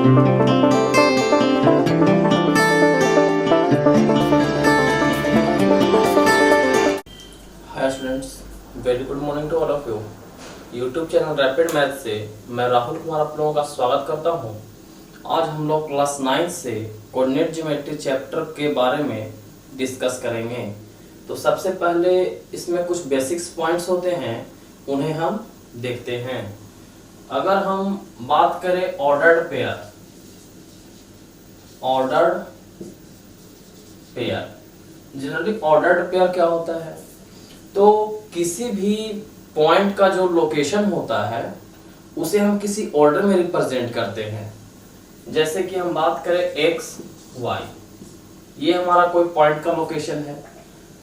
Hi students, very good morning to all of you. YouTube channel rapid math से मैं राहुल कुमार आप लोगों का स्वागत करता हूं। आज हम लोग क्लास 9 से कोऑर्डिनेट ज्योमेट्री चैप्टर के बारे में डिस्कस करेंगे। तो सबसे पहले इसमें कुछ बेसिक्स पॉइंट्स होते हैं, उन्हें हम देखते हैं। अगर हम बात करें ordered pair, generally ordered pair क्या होता है? तो किसी भी पॉइंट का जो लोकेशन होता है उसे हम किसी ऑर्डर में रिप्रेजेंट करते हैं। जैसे कि हम बात करें x, y, ये हमारा कोई पॉइंट का लोकेशन है,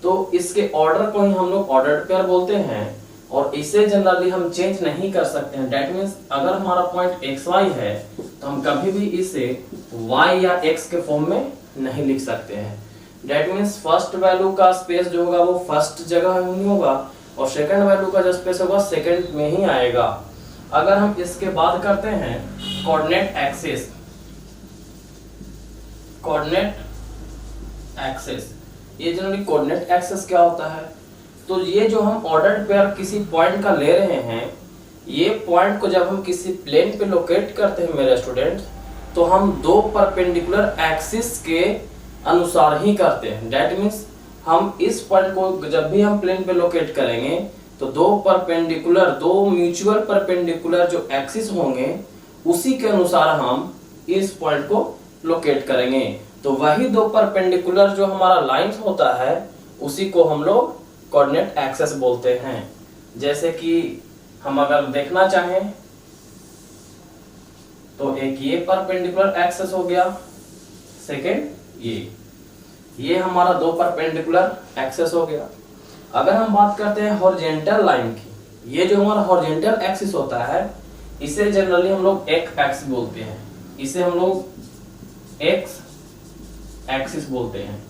तो इसके ऑर्डर को ही हम लोग ऑर्डर्ड पेयर बोलते हैं और इसे जनरली हम चेंज नहीं कर सकते हैं। दैट मीन्स अगर हमारा पॉइंट x, y है तो हम कभी भी इसे y या x के फॉर्म में नहीं लिख सकते हैं। That means फर्स्ट वैल्यू का स्पेस जो होगा वो फर्स्ट जगह नहीं होगा और सेकंड वैल्यू का जो स्पेस होगा सेकंड में ही आएगा। अगर हम इसके बाद करते हैं कोऑर्डिनेट एक्सिस, ये जनरली कोऑर्डिनेट एक्सिस क्या होता है? तो ये जो हम ऑर्डर्ड पेयर किसी पॉइंट का ले रहे हैं, ये पॉइंट को जब हम किसी प्लेन पे लोकेट करते हैं मेरे स्टूडेंट्स, तो हम दो परपेंडिकुलर एक्सिस के अनुसार ही करते हैं। दैट मीन्स हम इस पॉइंट को जब भी हम प्लेन पे लोकेट करेंगे तो दो म्यूचुअल परपेंडिकुलर जो एक्सिस होंगे उसी के अनुसार हम इस पॉइंट को लोकेट करेंगे। तो वही दो परपेंडिकुलर जो हमारा लाइंस होता है उसी को हम लोग कोऑर्डिनेट एक्सिस बोलते हैं। जैसे कि हम अगर देखना चाहें तो एक ये परपेंडिकुलर एक्सिस हो गया, सेकेंड ये हमारा दो परपेंडिकुलर एक्सिस हो गया। अगर हम बात करते हैं हॉरिजॉन्टल लाइन की, ये जो हमारा हॉरिजॉन्टल एक्सिस होता है इसे जनरली हम लोग एक्स एक्सिस बोलते हैं, इसे हम लोग एक्स एक्सिस बोलते हैं।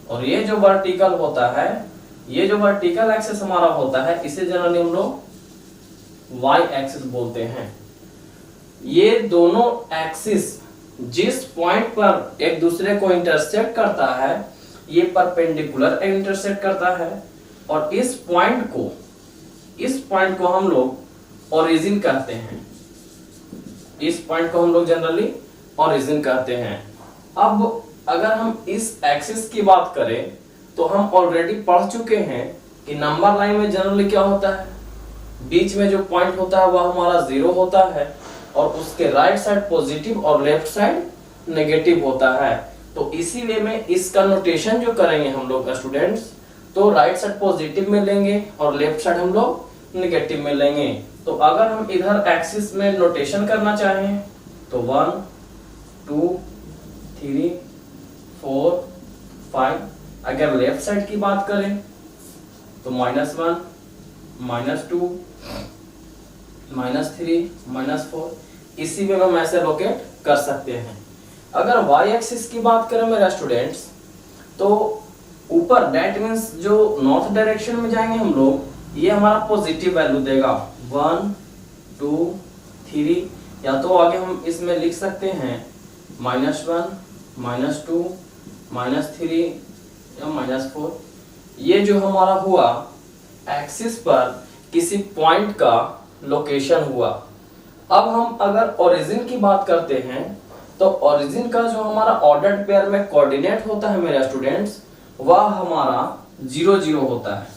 और ये जो वर्टिकल होता है, ये जो वर्टिकल एक्सिस हमारा होता है इसे जनरली हम लोग वाई एक्सिस बोलते हैं। ये दोनों एक्सिस जिस पॉइंट पर एक दूसरे को इंटरसेक्ट करता है ये परपेंडिकुलर इंटरसेक्ट करता है और इस पॉइंट को हम लोग ओरिजिन कहते हैं। इस पॉइंट को हम लोग जनरली ओरिजिन कहते हैं। अब अगर हम इस एक्सिस की बात करें तो हम ऑलरेडी पढ़ चुके हैं कि नंबर लाइन में जनरली क्या होता है, बीच में जो पॉइंट होता है वह हमारा जीरो होता है और उसके राइट साइड पॉजिटिव और लेफ्ट साइड नेगेटिव होता है। तो इसीलिए में इसका नोटेशन जो करेंगे हम लोग स्टूडेंट्स, तो राइट साइड पॉजिटिव में लेंगे और लेफ्ट साइड हम लोग नेगेटिव में लेंगे। तो अगर हम इधर एक्सिस में नोटेशन करना चाहें तो 1 2 3 4 5, अगर लेफ्ट साइड की बात करें तो -1 -2 -3 -4, इसी में हम ऐसे लोकेट कर सकते हैं। अगर y एक्सिस की बात करें मेरे स्टूडेंट्स तो ऊपर दैट मीन्स जो नॉर्थ डायरेक्शन में जाएंगे हम लोग, ये हमारा पॉजिटिव वैल्यू देगा 1 2 3, या तो आगे हम इसमें लिख सकते हैं -1 -2 -3 या -4। ये जो हमारा हुआ एक्सिस पर किसी पॉइंट का लोकेशन हुआ। अब हम अगर ओरिजिन की बात करते हैं तो ओरिजिन का जो हमारा ऑर्डर्ड पेयर में कोऑर्डिनेट होता है मेरे स्टूडेंट्स, वह हमारा 0 0 होता है।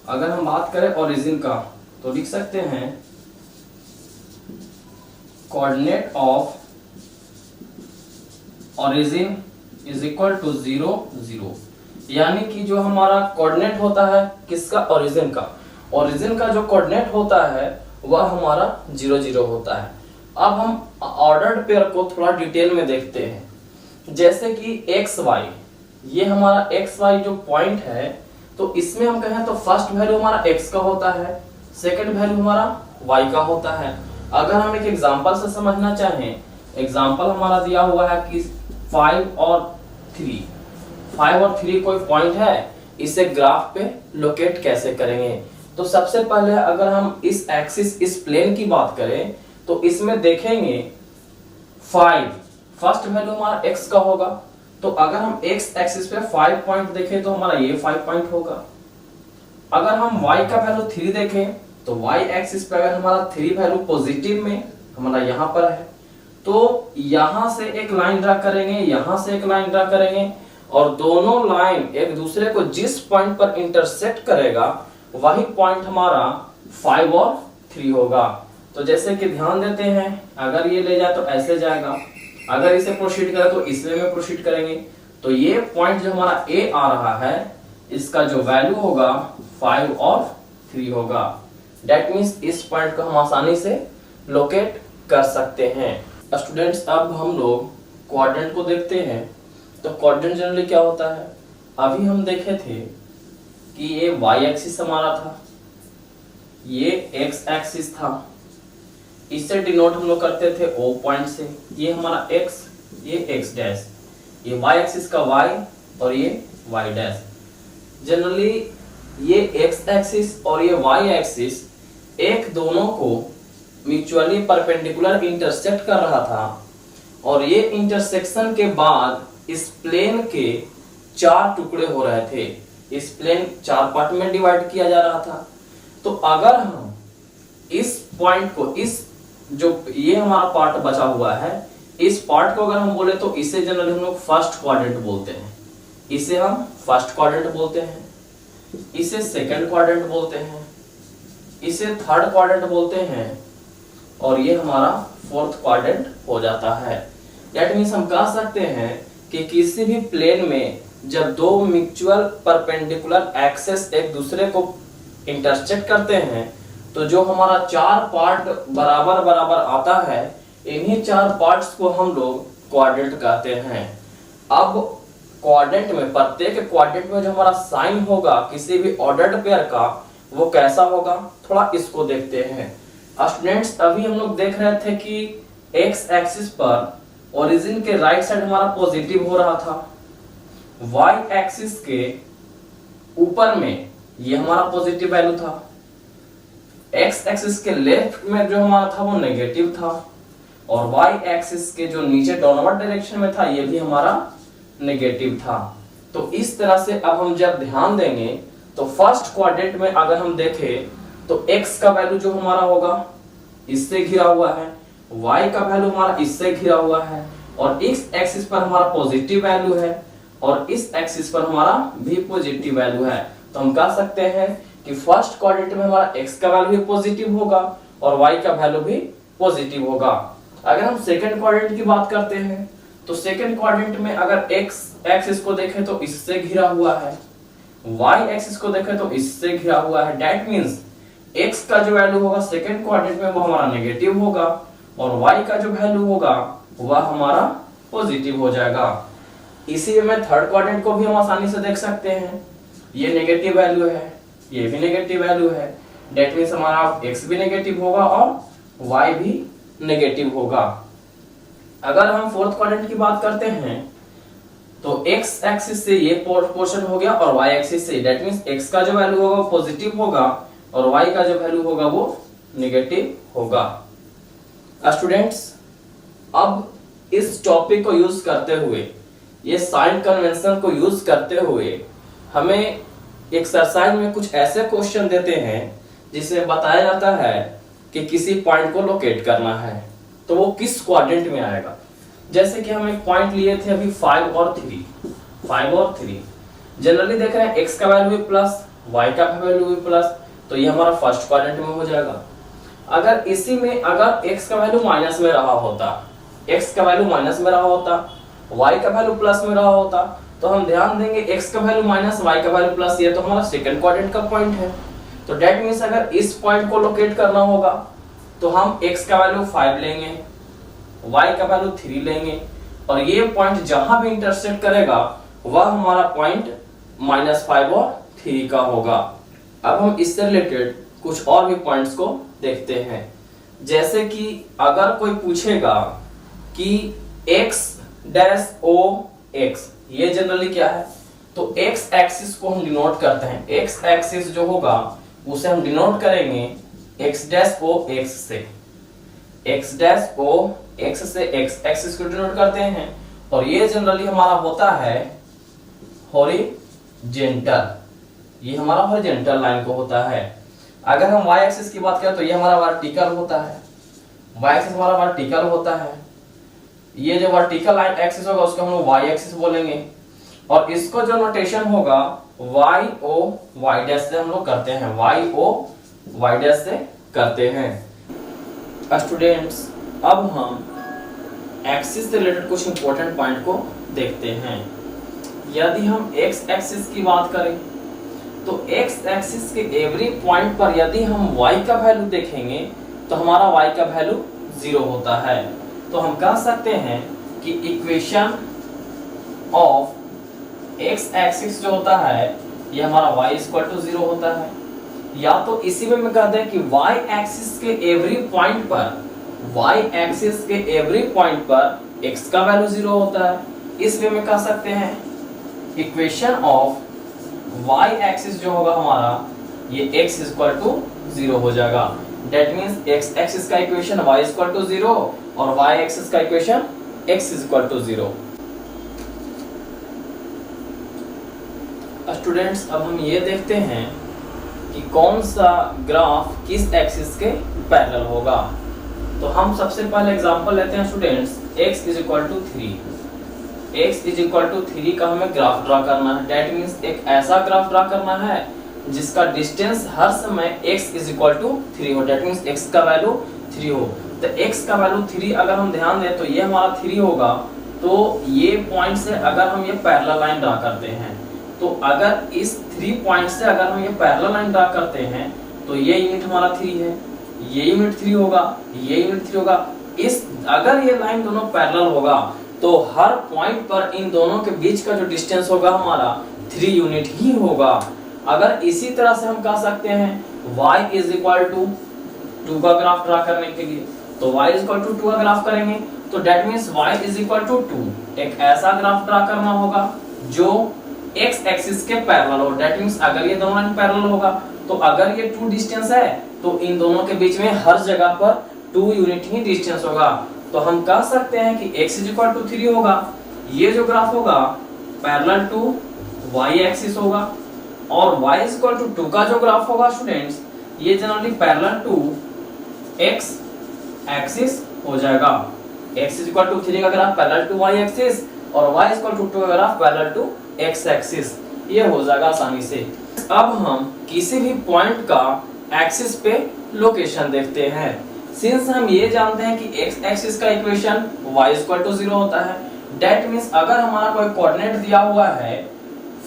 अगर हम बात करें ओरिजिन का तो लिख सकते हैं coordinate of origin is equal to 0 0, यानी कि जो हमारा कोऑर्डिनेट होता है किसका, ओरिजिन का जो कोऑर्डिनेट होता है वह हमारा 0 0 होता है। अब हम ऑर्डर्ड पेयर को थोड़ा डिटेल में देखते हैं। जैसे कि एक्स वाई, ये हमारा एक्स वाई जो पॉइंट है, तो इसमें हम कहें तो फर्स्ट वैल्यू हमारा एक्स का होता है, सेकंड वैल्यू हमारा वाई का होता है। अगर हम एक एग्जांपल से समझना चाहें, एग्जांपल हमारा दिया हुआ है कि 5 और 3 कोई पॉइंट है, इसे ग्राफ पे लोकेट कैसे करेंगे। तो सबसे पहले अगर हम इस एक्सिस, इस प्लेन की बात करें तो इसमें देखेंगे 5, फर्स्ट वैल्यू हमारा x का होगा, तो अगर हम x एक्सिस पे 5 पॉइंट देखें तो हमारा ये 5 पॉइंट होगा। अगर हम y का वैल्यू 3 देखें तो y एक्सिस पे अगर हमारा 3 वैल्यू पॉजिटिव में हमारा यहां पर है, तो यहां से एक लाइन ड्रा करेंगे, यहां से एक लाइन ड्रा करेंगे, और दोनों लाइन एक दूसरे को जिस पॉइंट पर इंटरसेक्ट करेगा वही पॉइंट हमारा 5 और 3 होगा। तो जैसे कि ध्यान देते हैं, अगर ये ले जाए तो ऐसे जाएगा, अगर इसे प्रोसीड करें तो इसमें में प्रोसीड करेंगे, तो ये पॉइंट जो हमारा ए आ रहा है इसका जो वैल्यू होगा 5 और 3 होगा। डेट मीन्स इस पॉइंट को हम आसानी से लोकेट कर सकते हैं। स्टूडेंट्स, अब हम लोग क्वाड्रेंट को देखते हैं। तो क्वाड्रेंट जनरली क्या होता है, अभी हम देखे थे कि ये y एक्सिस हमारा था, ये x एक्सिस था, इससे डिनोट हम लोग करते थे O पॉइंट से, ये हमारा x, ये x डैश, ये y एक्सिस का y और ये y डैश। जनरली ये x एक्सिस और ये y एक्सिस एक दोनों को म्यूचुअली परपेंडिकुलर इंटरसेक्ट कर रहा था, और ये इंटरसेक्शन के बाद इस प्लेन के 4 टुकड़े हो रहे थे, इस प्लेन 4 पार्ट में डिवाइड किया जा रहा था। तो अगर हम इस पॉइंट को, इस जो ये हमारा पार्ट बचा हुआ है, इस पार्ट को अगर हम बोले तो इसे जनरली हम लोग फर्स्ट क्वाड्रेंट बोलते हैं, इसे हम फर्स्ट क्वाड्रेंट बोलते हैं, इसे सेकंड क्वाड्रेंट बोलते हैं, इसे थर्ड क्वाड्रेंट बोलते हैं, और ये हमारा फोर्थ क्वाड्रेंट हो जाता है। दैट मींस हम कह सकते हैं कि किसी भी प्लेन में जब दो म्यूचुअल परपेंडिकुलर एक्सेस एक दूसरे को इंटरसेक्ट करते हैं, तो जो हमारा 4 पार्ट बराबर बराबर आता है, इन्हीं 4 पार्ट्स को हम लोग क्वाड्रेंट कहते हैं। अब क्वाड्रेंट में, प्रत्येक क्वाड्रेंट में जो हमारा साइन होगा किसी भी ऑर्डर्ड पेयर का, वो कैसा होगा, थोड़ा इसको देखते हैं। स्टूडेंट्स, अभी हम लोग देख रहे थे कि x एक्सिस पर ओरिजिन के राइट साइड हमारा पॉजिटिव हो रहा था, y एक्सिस के ऊपर में ये हमारा पॉजिटिव वैल्यू था, x एक्सिस के लेफ्ट में जो हमारा था वो नेगेटिव था, और y एक्सिस के जो नीचे डाउनवर्ड डायरेक्शन में था ये भी हमारा नेगेटिव था। तो इस तरह से अब हम जब ध्यान देंगे तो फर्स्ट क्वाड्रेंट में अगर हम देखें तो x का वैल्यू जो हमारा होगा इससे घिरा हुआ है, y का वैल्यू हमारा इससे घिरा हुआ है, और इस एक्सिस पर हमारा पॉजिटिव वैल्यू है, और इस एक्सिस पर हमारा भी पॉजिटिव वैल्यू है। तो हम कह सकते हैं कि फर्स्ट क्वाड्रेंट में हमारा x का वैल्यू भी पॉजिटिव होगा और y का वैल्यू भी पॉजिटिव होगा। अगर हम सेकंड क्वाड्रेंट की बात करते हैं तो सेकंड क्वाड्रेंट में अगर x एक्सिस को देखें तो इससे घिरा हुआ है, y एक्सिस को देखें तो इससे घिरा हुआ है। दैट मींस x का जो वैल्यू होगा सेकंड क्वाड्रेंट में वो हमारा नेगेटिव होगा, और y का जो वैल्यू होगा वह हमारा पॉजिटिव हो जाएगा। इसी में थर्ड क्वाड्रेंट को भी हम आसानी से देख सकते हैं, ये नेगेटिव वैल्यू है, ये भी नेगेटिव वैल्यू है। दैट मींस हमारा x भी नेगेटिव होगा और y भी नेगेटिव होगा। अगर हम फोर्थ क्वाड्रेंट की बात करते हैं तो x एक्सिस से ये पोर्शन हो गया और y एक्सिस से, दैट मींस x का जो वैल्यू होगा वो पॉजिटिव होगा और y का जो वैल्यू होगा वो नेगेटिव होगा। स्टूडेंट्स, अब इस टॉपिक को यूज करते हुए, ये साइन कन्वेंशन को यूज करते हुए हमें एक्सरसाइज में कुछ ऐसे क्वेश्चन देते हैं जिसमें बताया जाता है कि किसी पॉइंट को लोकेट करना है तो वो किस क्वाड्रेंट में आएगा। जैसे कि हम एक पॉइंट लिए थे अभी 5 और 3 जनरली देख रहे हैं x का वैल्यू भी प्लस, y का वैल्यू भी प्लस, तो ये हमारा फर्स्ट क्वाड्रेंट में हो जाएगा। अगर इसी में अगर x का वैल्यू माइनस में रहा होता, x का वैल्यू माइनस में रहा होता, y का वैल्यू प्लस में रहा होता, तो हम ध्यान देंगे x का वैल्यू माइनस, y का वैल्यू प्लस, ये तो हमारा सेकंड क्वाड्रेंट का पॉइंट है। तो दैट मींस अगर इस पॉइंट को लोकेट करना होगा तो हम x का वैल्यू 5 लेंगे, y का वैल्यू 3 लेंगे, और ये पॉइंट जहां भी इंटरसेक्ट करेगा वह हमारा पॉइंट -5 और 3 का होगा। अब हम इससे रिलेटेड कुछ और भी पॉइंट्स को देखते हैं। जैसे कि अगर कोई पूछेगा कि x डैश o x, ये जनरली क्या है, तो x एक्सिस को हम डिनोट करते हैं, x एक्सिस जो होगा उसे हम डिनोट करेंगे x डैश o x से। एक्स डैश को एक्स से एक्स एक्सिस को डिनोट करते हैं, और ये जनरली हमारा होता है हॉरिजेंटल, ये हमारा हॉरिजेंटल लाइन को होता है। अगर हम वाई एक्सिस की बात करें तो ये हमारा वर्टिकल होता है, वाई एक्सिस हमारा वर्टिकल होता है। ये जो वर्टिकल लाइन एक्सिस होगा उसको हम लोग वाई एक्सिस बोलेंगे, और इसको जो नोटेशन होगा वाई ओ वाई डैश से हम लोग करते हैं, वाई ओ वाई डैश से करते हैं। स्टूडेंट्स अब हम एक्सिस से रिलेटेड कुछ इंपॉर्टेंट पॉइंट को देखते हैं। यदि हम एक्स एक्सिस की बात करें तो एक्स एक्सिस के एवरी पॉइंट पर यदि हम y का वैल्यू देखेंगे तो हमारा y का वैल्यू 0 होता है। तो हम कह सकते हैं कि इक्वेशन ऑफ एक्स एक्सिस जो होता है ये हमारा y इक्वल टू 0 होता है। या तो इसी में कह दें कि y एक्सिस के एवरी पॉइंट पर, y एक्सिस के एवरी पॉइंट पर x का वैल्यू 0 होता है। इस वे में कह सकते हैं इक्वेशन ऑफ y एक्सिस जो होगा हमारा ये x इक्वल टू 0 हो जाएगा। डेट मीन्स x एक्सिस का इक्वेशन y इक्वल टू 0 और y एक्सिस का equation x equal to 0। Students अब हम ये देखते हैं कि कौन सा ग्राफ किस एक्सिस के पैरेलल होगा। तो हम सबसे पहले एग्जांपल लेते हैं students, x is equal to 3, x is equal to 3 का हमें ग्राफ ड्रा करना है। डेट मीन्स एक ऐसा ग्राफ ड्रा करना है जिसका डिस्टेंस हर समय x इज इक्वल टू 3 हो, डेट मीन्स x का वैल्यू 3 हो। तो x का वैल्यू 3 अगर हम ध्यान दें तो ये हमारा 3 होगा। तो ये पॉइंट से अगर हम ये पैरेलल लाइन ड्रा करते हैं, तो अगर इस 3 पॉइंट से अगर हम ये पैरेलल लाइन ड्रा करते हैं तो ये यूनिट हमारा 3 है, ये यूनिट 3 होगा, ये यूनिट 3 होगा। इस अगर ये लाइन दोनों पैरेलल होगा तो हर पॉइंट पर इन दोनों के बीच का जो डिस्टेंस होगा हमारा 3 यूनिट ही होगा। अगर इसी तरह से हम कह सकते हैं y इज इक्वल टू 2 का ग्राफ ड्रा करने के लिए, तो y इज इक्वल टू 2 का ग्राफ करेंगे तो that means y is equal to 2 एक ऐसा ग्राफ ड्रा करना होगा जो x एक्सिस के पैरेलल हो। डेट मीन्स अगर ये दोनों लाइन पैरेलल होगा तो अगर ये 2 डिस्टेंस है तो इन दोनों के बीच में हर जगह पर 2 यूनिट ही डिस्टेंस होगा। तो हम कह सकते हैं कि x इज इक्वल टू 3 होगा, ये जो ग्राफ होगा पैरेलल टू y एक्सिस होगा, और y इज इक्वल टू 2 का जो ग्राफ होगा स्टूडेंट्स ये generally parallel to x axis हो जाएगा। x इज इक्वल टू 3 का graph parallel to y axis और y इज इक्वल टू 2 का graph parallel to x axis, ये हो जाएगा आसानी से। अब हम किसी भी पॉइंट का एक्सिस पे लोकेशन देखते हैं। सिंस हम ये जानते हैं कि x एक्सिस का इक्वेशन y इक्वल टू 0 होता है, डेट मीन्स अगर हमारा कोई कोऑर्डिनेट दिया हुआ है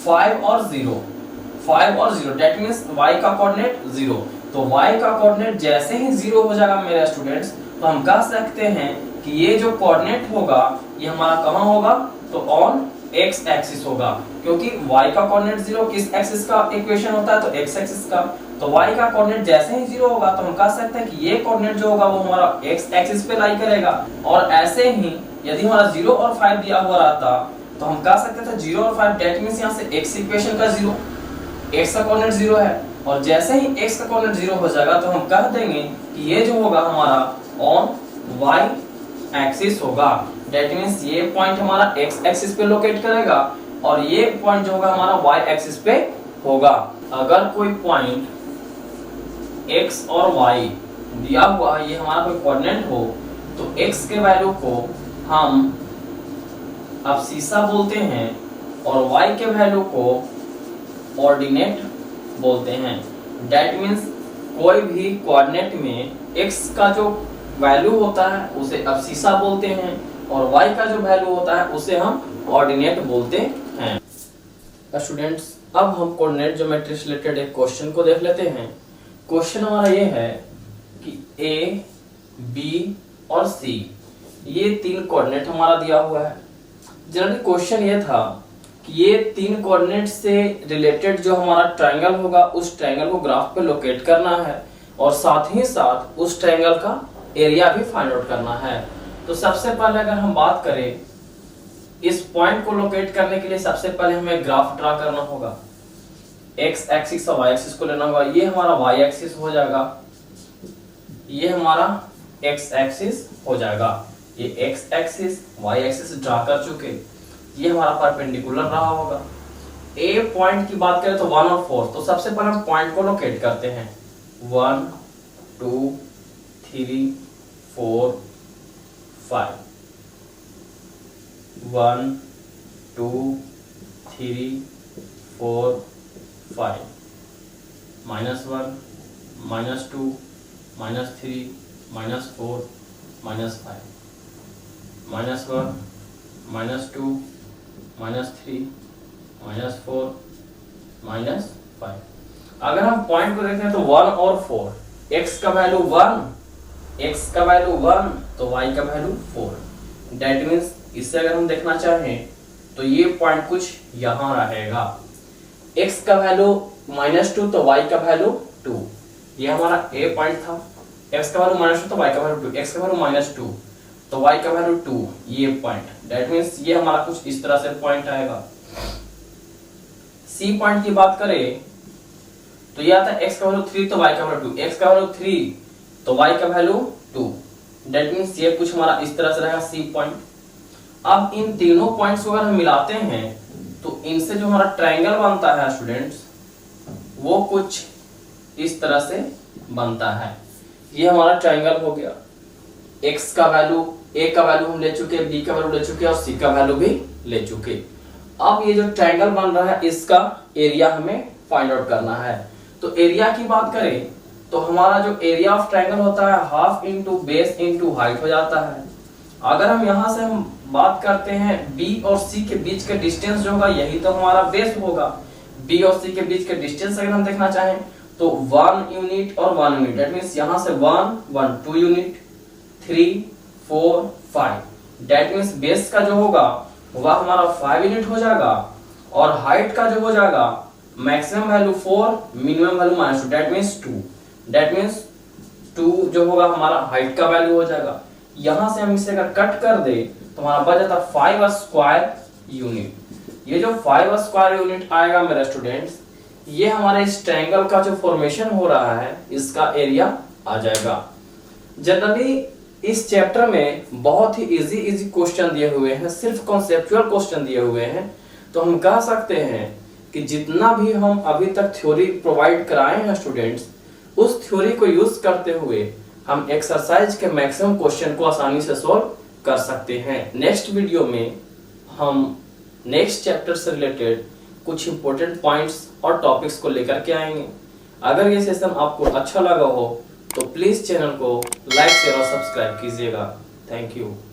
5 और 0, डेट मीन्स y का कोऑर्डिनेट 0, तो y का कोऑर्डिनेट जैसे ही 0 हो जाएगा मेरे स्टूडेंट्स तो हम कह सकते हैं कि ये जो कोऑर्डिनेट होगा ये हमारा कहाँ होगा, तो ऑन x एक्सिस होगा, क्योंकि y का कोऑर्डिनेट 0 किस एक्सिस का इक्वेशन होता है, तो x एक्सिस का। तो y का कोऑर्डिनेट जैसे ही 0 होगा तो हम कह सकते हैं कि ये कोऑर्डिनेट जो होगा वो हमारा x एक्सिस पे लाई करेगा। और ऐसे ही यदि हमारा 0 और 5 दिया हुआ रहता तो हम कह सकते थे 0 और 5, डेट मींस यहां से x इक्वेशन का 0, x का कोऑर्डिनेट 0 है, और जैसे ही x का कोऑर्डिनेट 0 हो जाएगा तो हम कह देंगे कि ये जो होगा हमारा ऑन y एक्सिस होगा। डेट मींस ये पॉइंट हमारा x एक्सिस पे लोकेट करेगा और ये पॉइंट जो होगा हमारा y एक्सिस पे होगा। अगर कोई पॉइंट x और y दिया हुआ है, ये हमारा कोई कोऑर्डिनेट हो, तो x के वैल्यू को हम अब्सिसा बोलते हैं और y के वैल्यू को ऑर्डिनेट बोलते हैं। डेट मीन्स कोई भी कोऑर्डिनेट में x का जो वैल्यू होता है उसे अब्सिसा बोलते हैं और y का जो वैल्यू होता है उसे हम ऑर्डिनेट बोलते हैं। स्टूडेंट्स अब हम कोऑर्डिनेट ज्योमेट्री से रिलेटेड एक क्वेश्चन को देख लेते हैं। क्वेश्चन हमारा ये है कि a, b और c ये 3 कोऑर्डिनेट हमारा दिया हुआ है। जनरली क्वेश्चन ये था कि ये 3 कोऑर्डिनेट से रिलेटेड जो हमारा ट्रायंगल होगा उस ट्रायंगल को ग्राफ पे लोकेट करना है और साथ ही साथ उस ट्रायंगल का एरिया भी फाइंड आउट करना है। तो सबसे पहले अगर हम बात करें इस पॉइंट को लोकेट करने के लिए सबसे पहले हमें ग्राफ ड्रा करना होगा। x एक्सिस और y एक्सिस को लेना होगा। ये हमारा y एक्सिस हो जाएगा, ये हमारा एक्स एक्सिस हो जाएगा। ये X axis Y axis draw कर चुके, ये हमारा परपेंडिकुलर रहा होगा। ए पॉइंट की बात करें तो 1 और 4, तो सबसे पहले हम पॉइंट को लोकेट करते हैं। 1 2 3 4 5 1 2 3 4 5 -1 -2 -3 -4 -5 -1 -2 -3 -4 -5। अगर हम पॉइंट को देखें तो 1 और 4, x का वैल्यू 1, x का वैल्यू 1 तो y का वैल्यू 4। दैट मीन्स इससे अगर हम देखना चाहें तो ये पॉइंट कुछ यहां रहेगा। x का वैल्यू -2 तो y का वैल्यू 2, ये हमारा a पॉइंट था। x का वैल्यू -2 तो y का वैल्यू 2, x का वैल्यू -2 तो y का वैल्यू 2, ये पॉइंट। दैट मीन्स ये हमारा कुछ इस तरह से पॉइंट आएगा। C पॉइंट की बात करें तो ये आता है x का वैल्यू 3 तो y का वैल्यू 2, x का वैल्यू 3 तो y का वैल्यू 2। दैट मीन्स ये कुछ हमारा इस तरह से रहेगा C पॉइंट। अब इन तीनों पॉइंट्स को अगर हम मिलाते हैं तो इनसे जो हमारा ट्रायंगल बनता है स्टूडेंट्स, वो कुछ इस तरह से बनता है। ये हमारा ट्रायंगल हो गया। x का वैल्यू, a का वैल्यू हम ले चुके, b का वैल्यू ले चुके और c का वैल्यू भी ले चुके। अब ये जो ट्रायंगल बन रहा है इसका एरिया हमें फाइंड आउट करना है। तो एरिया की बात करें तो हमारा जो एरिया ऑफ ट्रायंगल होता है half into base into height हो जाता है। अगर हम यहाँ से हम बात करते हैं b और c के बीच का डिस्टेंस जो होगा यही तो हमारा बेस होगा। b और c के बीच का डिस्टेंस अगर हम देखना चाहें तो 1 यूनिट और 1 यूनिट, दैट मींस यहाँ से 1 1 2 यूनिट 3 4 5, दैट मींस बेस का जो होगा वह हमारा 5 यूनिट हो जाएगा और हाइट का जो हो जाएगा maximum value 4 minimum value -2, that means 2। That means 2 जो होगा हमारा हाइट का वैल्यू हो जाएगा। यहां से हम इसे अगर कट कर दे तो हमारा बच जाता 5 स्क्वायर यूनिट। ये जो 5 स्क्वायर यूनिट आएगा मेरे स्टूडेंट्स, ये हमारे इस ट्रायंगल का जो फॉर्मेशन हो रहा है इसका एरिया आ जाएगा। जनरली इस चैप्टर में बहुत ही इजी क्वेश्चन दिए हुए हैं, सिर्फ कॉन्सेप्चुअल क्वेश्चन दिए हुए हैं। तो हम कह सकते हैं कि जितना भी हम अभी तक थ्योरी प्रोवाइड कराए हैं स्टूडेंट्स, उस थ्योरी को यूज करते हुए हम एक्सरसाइज के मैक्सिमम क्वेश्चन को आसानी से सॉल्व कर सकते हैं। नेक्स्ट वीडियो में हम नेक्स्ट चैप्टर से रिलेटेड कुछ इंपॉर्टेंट पॉइंट्स और टॉपिक्स को लेकर के आएंगे। अगर ये सेशन आपको अच्छा लगा हो तो प्लीज चैनल को लाइक शेयर और सब्सक्राइब कीजिएगा। Thank you.